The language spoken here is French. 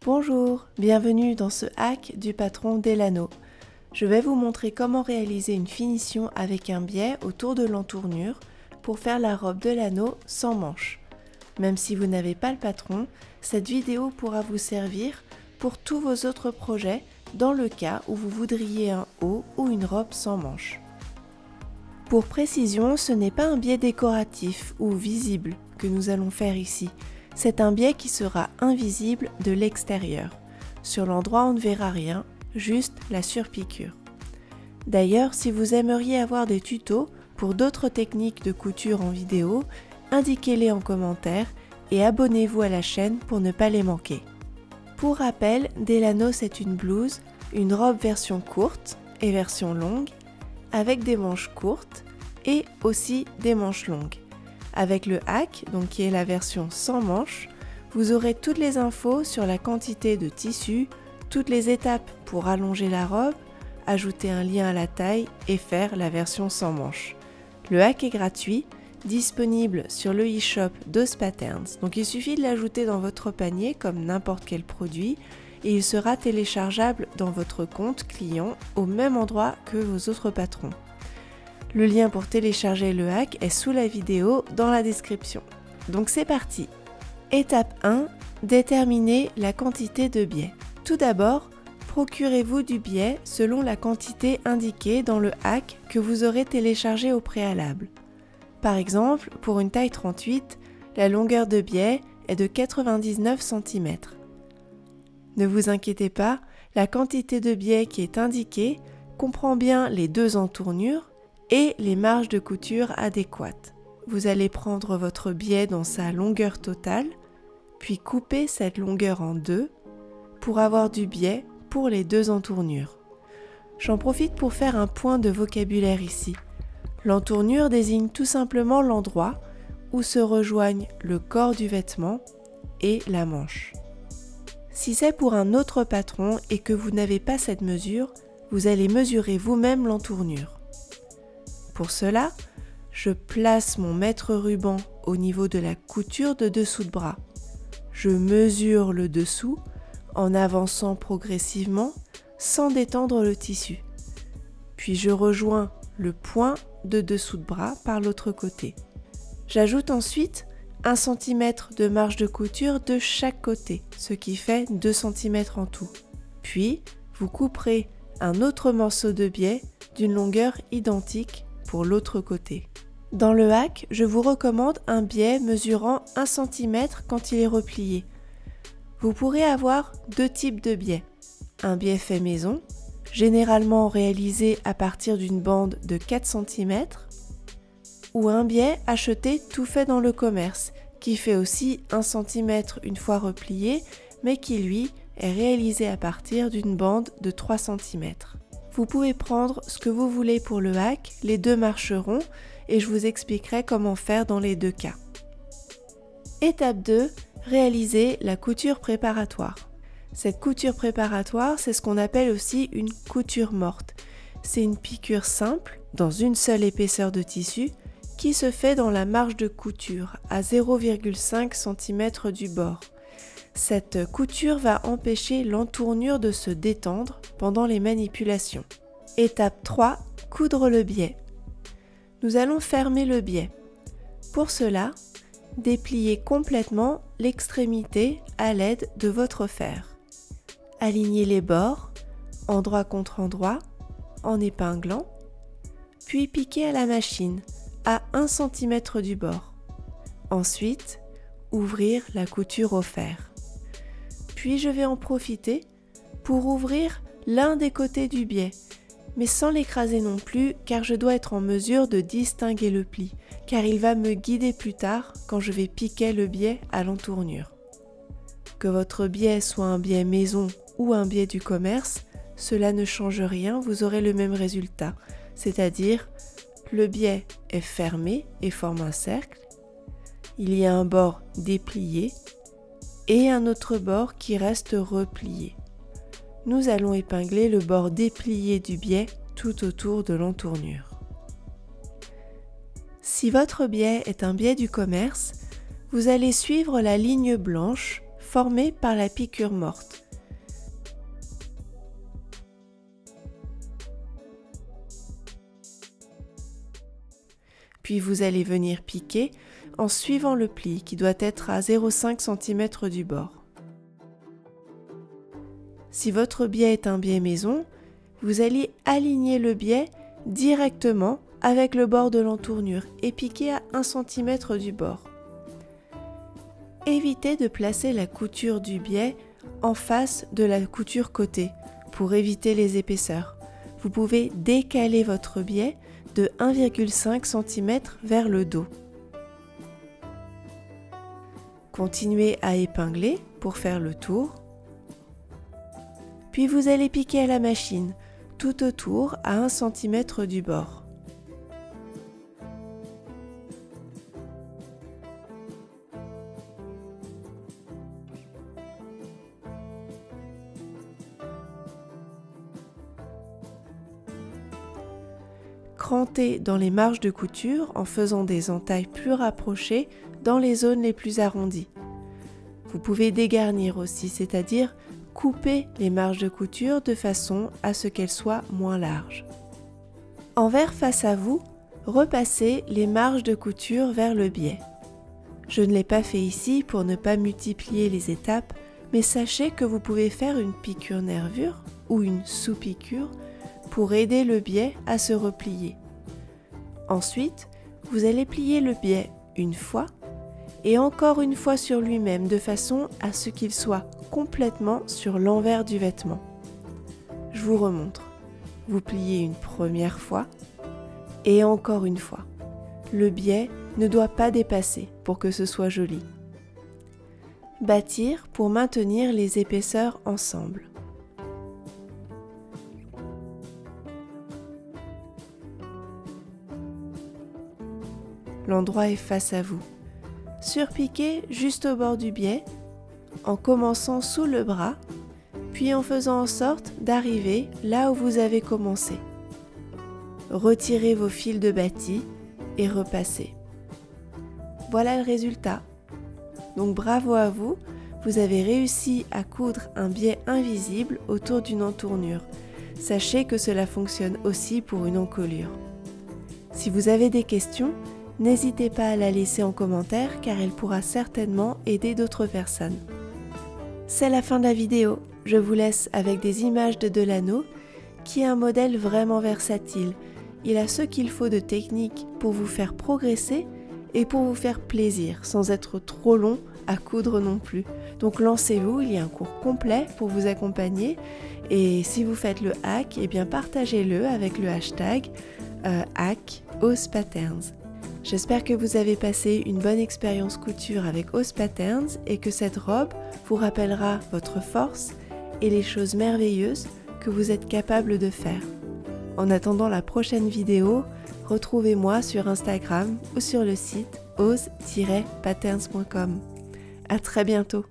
Bonjour, bienvenue dans ce hack du patron Delano. Je vais vous montrer comment réaliser une finition avec un biais autour de l'entournure pour faire la robe Delano sans manches. Même si vous n'avez pas le patron, cette vidéo pourra vous servir pour tous vos autres projets dans le cas où vous voudriez un haut ou une robe sans manches. Pour précision, ce n'est pas un biais décoratif ou visible que nous allons faire ici. C'est un biais qui sera invisible de l'extérieur. Sur l'endroit, on ne verra rien, juste la surpiqûre. D'ailleurs, si vous aimeriez avoir des tutos pour d'autres techniques de couture en vidéo, indiquez-les en commentaire et abonnez-vous à la chaîne pour ne pas les manquer. Pour rappel, Delano c'est une blouse, une robe version courte et version longue, avec des manches courtes et aussi des manches longues. Avec le hack, donc qui est la version sans manches, vous aurez toutes les infos sur la quantité de tissu, toutes les étapes pour allonger la robe, ajouter un lien à la taille et faire la version sans manches. Le hack est gratuit, disponible sur le e-shop d'Oz Patterns. Donc il suffit de l'ajouter dans votre panier comme n'importe quel produit et il sera téléchargeable dans votre compte client au même endroit que vos autres patrons. Le lien pour télécharger le hack est sous la vidéo dans la description. Donc c'est parti. Étape 1, déterminer la quantité de biais. Tout d'abord, procurez-vous du biais selon la quantité indiquée dans le hack que vous aurez téléchargé au préalable. Par exemple, pour une taille 38, la longueur de biais est de 99 cm. Ne vous inquiétez pas, la quantité de biais qui est indiquée comprend bien les deux entournures et les marges de couture adéquates. Vous allez prendre votre biais dans sa longueur totale, puis couper cette longueur en deux pour avoir du biais pour les deux entournures. J'en profite pour faire un point de vocabulaire ici. L'entournure désigne tout simplement l'endroit où se rejoignent le corps du vêtement et la manche. Si c'est pour un autre patron et que vous n'avez pas cette mesure, vous allez mesurer vous-même l'entournure. Pour cela, je place mon mètre ruban au niveau de la couture de dessous de bras. Je mesure le dessous en avançant progressivement sans détendre le tissu. Puis je rejoins le point de dessous de bras par l'autre côté. J'ajoute ensuite 1 cm de marge de couture de chaque côté, ce qui fait 2 cm en tout. Puis, vous couperez un autre morceau de biais d'une longueur identique pour l'autre côté. Dans le hack, je vous recommande un biais mesurant 1 cm quand il est replié. Vous pourrez avoir deux types de biais. Un biais fait maison, généralement réalisé à partir d'une bande de 4 cm, ou un biais acheté tout fait dans le commerce, qui fait aussi 1 cm une fois replié, mais qui lui est réalisé à partir d'une bande de 3 cm. Vous pouvez prendre ce que vous voulez pour le hack, les deux marcheront, et je vous expliquerai comment faire dans les deux cas. Étape 2, réaliser la couture préparatoire. Cette couture préparatoire, c'est ce qu'on appelle aussi une couture morte. C'est une piqûre simple, dans une seule épaisseur de tissu, qui se fait dans la marge de couture, à 0,5 cm du bord. Cette couture va empêcher l'entournure de se détendre pendant les manipulations. Étape 3, coudre le biais. Nous allons fermer le biais. Pour cela, dépliez complètement l'extrémité à l'aide de votre fer. Alignez les bords, endroit contre endroit, en épinglant, puis piquez à la machine, à 1 cm du bord. Ensuite, ouvrir la couture au fer. Puis je vais en profiter pour ouvrir l'un des côtés du biais, mais sans l'écraser non plus car je dois être en mesure de distinguer le pli, car il va me guider plus tard quand je vais piquer le biais à l'entournure. Que votre biais soit un biais maison ou un biais du commerce, cela ne change rien, vous aurez le même résultat, c'est-à-dire le biais est fermé et forme un cercle, il y a un bord déplié et un autre bord qui reste replié. Nous allons épingler le bord déplié du biais tout autour de l'entournure. Si votre biais est un biais du commerce, vous allez suivre la ligne blanche formés par la piqûre morte. Puis vous allez venir piquer en suivant le pli qui doit être à 0,5 cm du bord. Si votre biais est un biais maison, vous allez aligner le biais directement avec le bord de l'entournure et piquer à 1 cm du bord. Évitez de placer la couture du biais en face de la couture côté pour éviter les épaisseurs. Vous pouvez décaler votre biais de 1,5 cm vers le dos. Continuez à épingler pour faire le tour. Puis vous allez piquer à la machine, tout autour à 1 cm du bord. Crantez dans les marges de couture en faisant des entailles plus rapprochées dans les zones les plus arrondies. Vous pouvez dégarnir aussi, c'est-à-dire couper les marges de couture de façon à ce qu'elles soient moins larges. Envers face à vous, repassez les marges de couture vers le biais. Je ne l'ai pas fait ici pour ne pas multiplier les étapes, mais sachez que vous pouvez faire une piqûre-nervure ou une sous-piqûre pour aider le biais à se replier. Ensuite, vous allez plier le biais une fois et encore une fois sur lui-même de façon à ce qu'il soit complètement sur l'envers du vêtement. Je vous remontre. Vous pliez une première fois et encore une fois. Le biais ne doit pas dépasser pour que ce soit joli. Bâtir pour maintenir les épaisseurs ensemble. L'endroit est face à vous. Surpiquez juste au bord du biais, en commençant sous le bras, puis en faisant en sorte d'arriver là où vous avez commencé. Retirez vos fils de bâti et repassez. Voilà le résultat. Donc bravo à vous, vous avez réussi à coudre un biais invisible autour d'une entournure. Sachez que cela fonctionne aussi pour une encolure. Si vous avez des questions, n'hésitez pas à la laisser en commentaire car elle pourra certainement aider d'autres personnes. C'est la fin de la vidéo. Je vous laisse avec des images de Delano, qui est un modèle vraiment versatile. Il a ce qu'il faut de technique pour vous faire progresser et pour vous faire plaisir, sans être trop long à coudre non plus. Donc lancez-vous, il y a un cours complet pour vous accompagner. Et si vous faites le hack, eh bien partagez-le avec le hashtag #OzPatterns. J'espère que vous avez passé une bonne expérience couture avec OzPatterns et que cette robe vous rappellera votre force et les choses merveilleuses que vous êtes capable de faire. En attendant la prochaine vidéo, retrouvez-moi sur Instagram ou sur le site oz-patterns.com. À très bientôt.